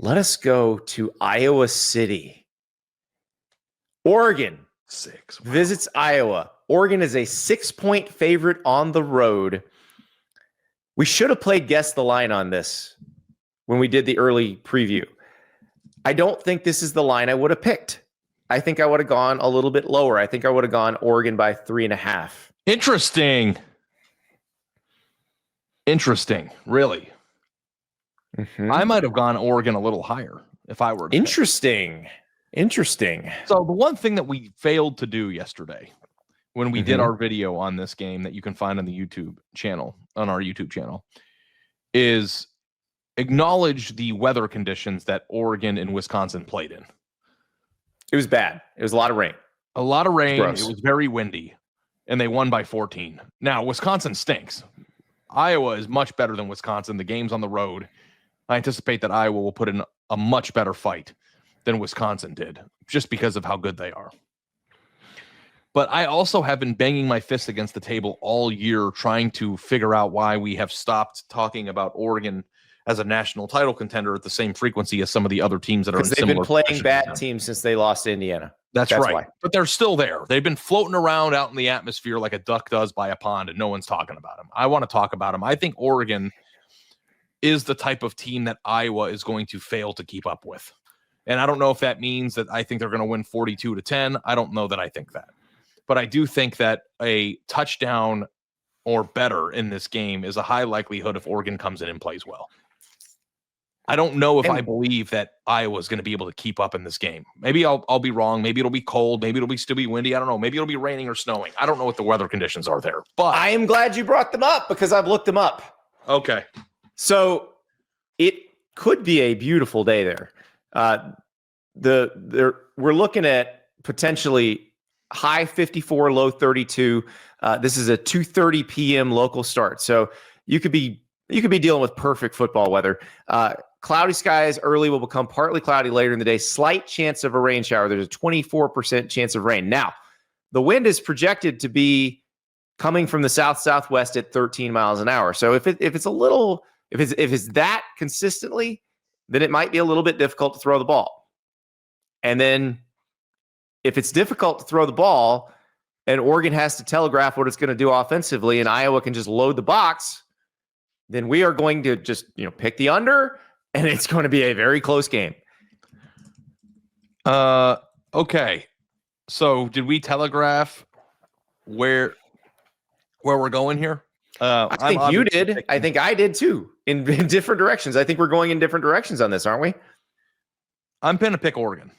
Let us go to Iowa City. Oregon 6 visits Iowa. Oregon is a 6-point favorite on the road. We should have played Guess the Line on this when we did the early preview. I don't think this is the line I would have picked. I think I would have gone a little bit lower. I think I would have gone Oregon by 3.5. Interesting. Really. Mm-hmm. I might have gone Oregon a little higher if I were to Interesting. So the one thing that we failed to do yesterday when we did our video on this game that you can find on the YouTube channel, is acknowledge the weather conditions that Oregon and Wisconsin played in. It was bad. It was a lot of rain. It was very windy, and they won by 14. Now, Wisconsin stinks. Iowa is much better than Wisconsin. The game's on the road. I anticipate that Iowa will put in a much better fight than Wisconsin did, just because of how good they are. But I also have been banging my fist against the table all year trying to figure out why we have stopped talking about Oregon as a national title contender at the same frequency as some of the other teams that are in similar positions. They've been playing bad teams since they lost to Indiana. That's right. Why. But they're still there. They've been floating around out in the atmosphere like a duck does by a pond, and no one's talking about them. I want to talk about them. I think Oregon is the type of team that Iowa is going to fail to keep up with. And I don't know if that means that I think they're going to win 42-10. I don't know that I think that. But I do think that a touchdown or better in this game is a high likelihood if Oregon comes in and plays well. I don't know if I believe that Iowa is going to be able to keep up in this game. Maybe I'll be wrong. Maybe it'll be cold. Maybe it'll still be windy. I don't know. Maybe it'll be raining or snowing. I don't know what the weather conditions are there. But I am glad you brought them up because I've looked them up. Okay. So it could be a beautiful day there. We're looking at potentially high 54, low 32. This is a 2:30 p.m. local start. So you could be dealing with perfect football weather. Cloudy skies early will become partly cloudy later in the day. Slight chance of a rain shower. There's a 24% chance of rain. Now, the wind is projected to be coming from the south-southwest at 13 miles an hour. So if it's that consistently, then it might be a little bit difficult to throw the ball. And then if it's difficult to throw the ball and Oregon has to telegraph what it's going to do offensively and Iowa can just load the box, then we are going to just, pick the under, and it's going to be a very close game. Okay. So did we telegraph where we're going here? I think you did. I think I did too, in different directions. I think we're going in different directions on this, aren't we? I'm going to pick Oregon.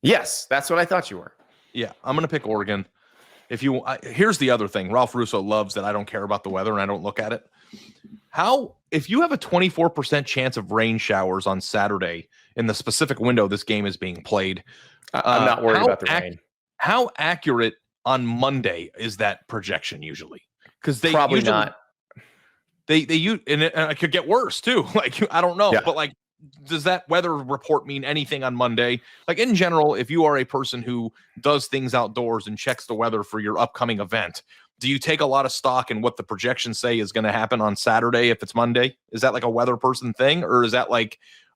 Yes, that's what I thought you were. Yeah, I'm going to pick Oregon. Here's the other thing. Ralph Russo loves that I don't care about the weather and I don't look at it. If you have a 24% chance of rain showers on Saturday in the specific window this game is being played, I'm not worried about the rain. How accurate on Monday is that projection usually? Because they probably usually, not. They use and it could get worse too. I don't know, yeah. But does that weather report mean anything on Monday? In general, if you are a person who does things outdoors and checks the weather for your upcoming event, do you take a lot of stock in what the projections say is going to happen on Saturday if it's Monday? Is that a weather person thing, or is that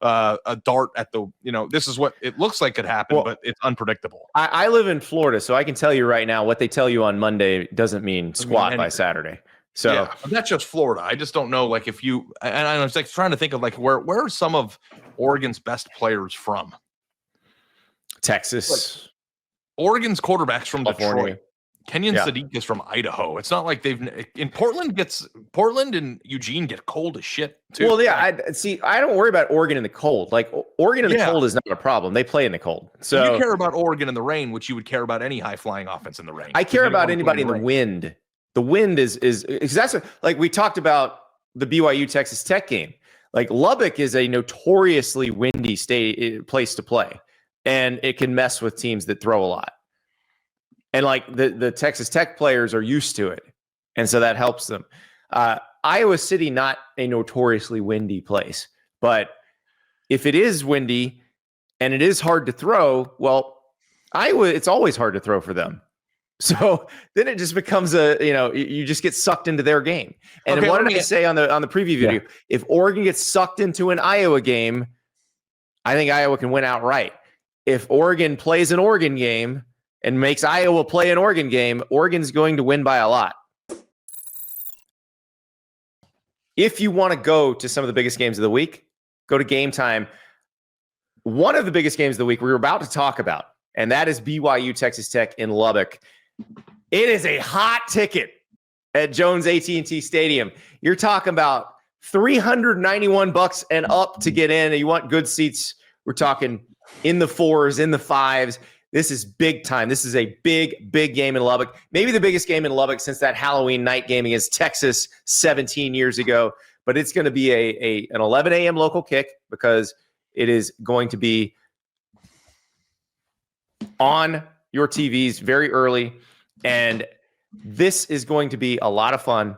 a dart at the, this is what it looks like could happen, but it's unpredictable? I live in Florida, so I can tell you right now what they tell you on Monday doesn't mean squat by Saturday. So yeah, that's just Florida. I just don't know, if you, and I was trying to think of where are some of Oregon's best players from? Texas. Oregon's quarterback's from California. Detroit. Kenyon Sadiq is from Idaho. It's not like Portland and Eugene get cold as shit too. Well, yeah, I don't worry about Oregon in the cold. Oregon in the cold is not a problem. They play in the cold. So you care about Oregon in the rain, which you would care about any high flying offense in the rain. I care about anybody in the wind. The wind is that's we talked about the BYU Texas Tech game. Lubbock is a notoriously windy place to play, and it can mess with teams that throw a lot. And the Texas Tech players are used to it, and so that helps them. Iowa City, not a notoriously windy place, but if it is windy and it is hard to throw, well, Iowa, it's always hard to throw for them. So then it just becomes you just get sucked into their game. And what did I say on the preview video? Yeah. If Oregon gets sucked into an Iowa game, I think Iowa can win outright. If Oregon plays an Oregon game and makes Iowa play an Oregon game, Oregon's going to win by a lot. If you want to go to some of the biggest games of the week, go to Gametime. One of the biggest games of the week we were about to talk about, and that is BYU Texas Tech in Lubbock. It is a hot ticket at Jones AT&T Stadium. You're talking about $391 and up to get in. You want good seats. We're talking in the 4s, in the 5s. This is big time. This is a big, big game in Lubbock. Maybe the biggest game in Lubbock since that Halloween night game against Texas 17 years ago. But it's going to be an 11 a.m. local kick because it is going to be on your TVs very early. And this is going to be a lot of fun.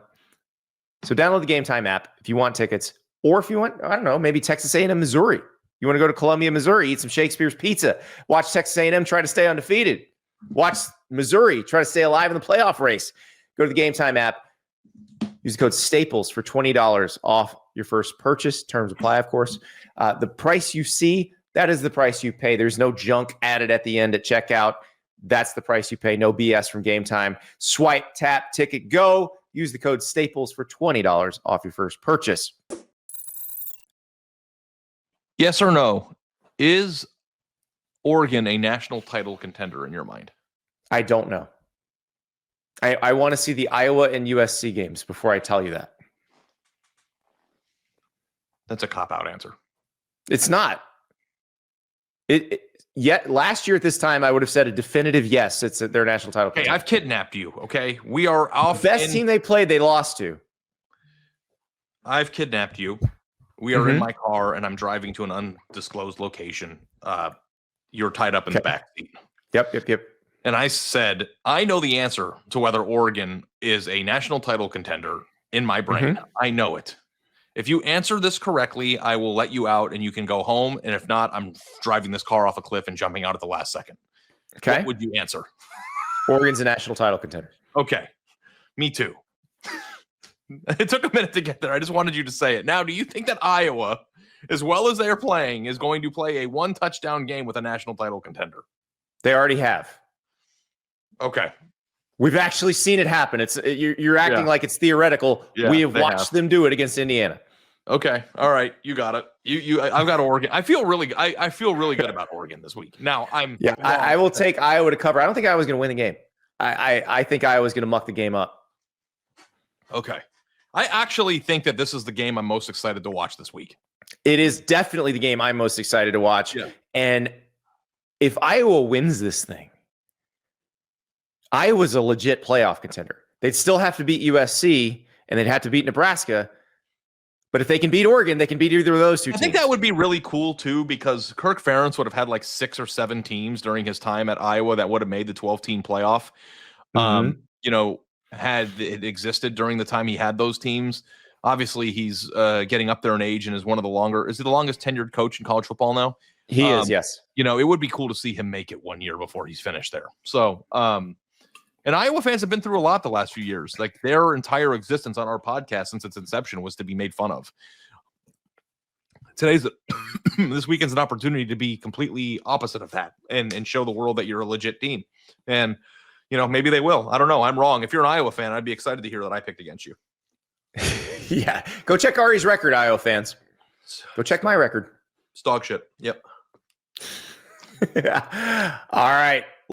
So download the Gametime app if you want tickets. Or if you want, I don't know, maybe Texas A&M, Missouri. You want to go to Columbia, Missouri, eat some Shakespeare's pizza. Watch Texas A&M try to stay undefeated. Watch Missouri try to stay alive in the playoff race. Go to the Gametime app. Use the code STAPLES for $20 off your first purchase. Terms apply, of course. The price you see, that is the price you pay. There's no junk added at the end at checkout. That's the price you pay. No BS from Gametime. Swipe, tap, ticket, go. Use the code STAPLES for $20 off your first purchase. Yes or no? Is Oregon a national title contender in your mind? I don't know. I want to see the Iowa and USC games before I tell you that. That's a cop-out answer. It's not. Yet last year at this time, I would have said a definitive yes. It's their national title. Okay, I've kidnapped you. Okay, we are off. The best team they played, they lost to. I've kidnapped you. We are in my car, and I'm driving to an undisclosed location. You're tied up in the back seat. Yep. And I said, I know the answer to whether Oregon is a national title contender in my brain. I know it. If you answer this correctly, I will let you out and you can go home. And if not, I'm driving this car off a cliff and jumping out at the last second. Okay. What would you answer? Oregon's a national title contender. Okay. Me too. It took a minute to get there. I just wanted you to say it. Now, do you think that Iowa, as well as they're playing, is going to play a one-touchdown game with a national title contender? They already have. Okay. We've actually seen it happen. You're acting like it's theoretical. Yeah, we have watched them do it against Indiana. Okay. All right. You got it. I've got Oregon. I feel really good about Oregon this week. Now I will take Iowa to cover. I don't think Iowa's going to win the game. I think Iowa's going to muck the game up. Okay. I actually think that this is the game I'm most excited to watch this week. It is definitely the game I'm most excited to watch. Yeah. And if Iowa wins this thing, Iowa's a legit playoff contender. They'd still have to beat USC and they'd have to beat Nebraska. But if they can beat Oregon, they can beat either of those two teams. I think that would be really cool too, because Kirk Ferentz would have had like 6 or 7 teams during his time at Iowa that would have made the 12-team playoff. Had it existed during the time he had those teams. Obviously, he's getting up there in age and is one of the is he the longest tenured coach in college football now? He is, yes. It would be cool to see him make it 1 year before he's finished there. So, and Iowa fans have been through a lot the last few years. Like their entire existence on our podcast since its inception was to be made fun of. This weekend's an opportunity to be completely opposite of that and show the world that you're a legit team. And maybe they will. I don't know. I'm wrong. If you're an Iowa fan, I'd be excited to hear that I picked against you. Yeah. Go check Ari's record, Iowa fans. Go check my record. It's dog shit. Yep. All right.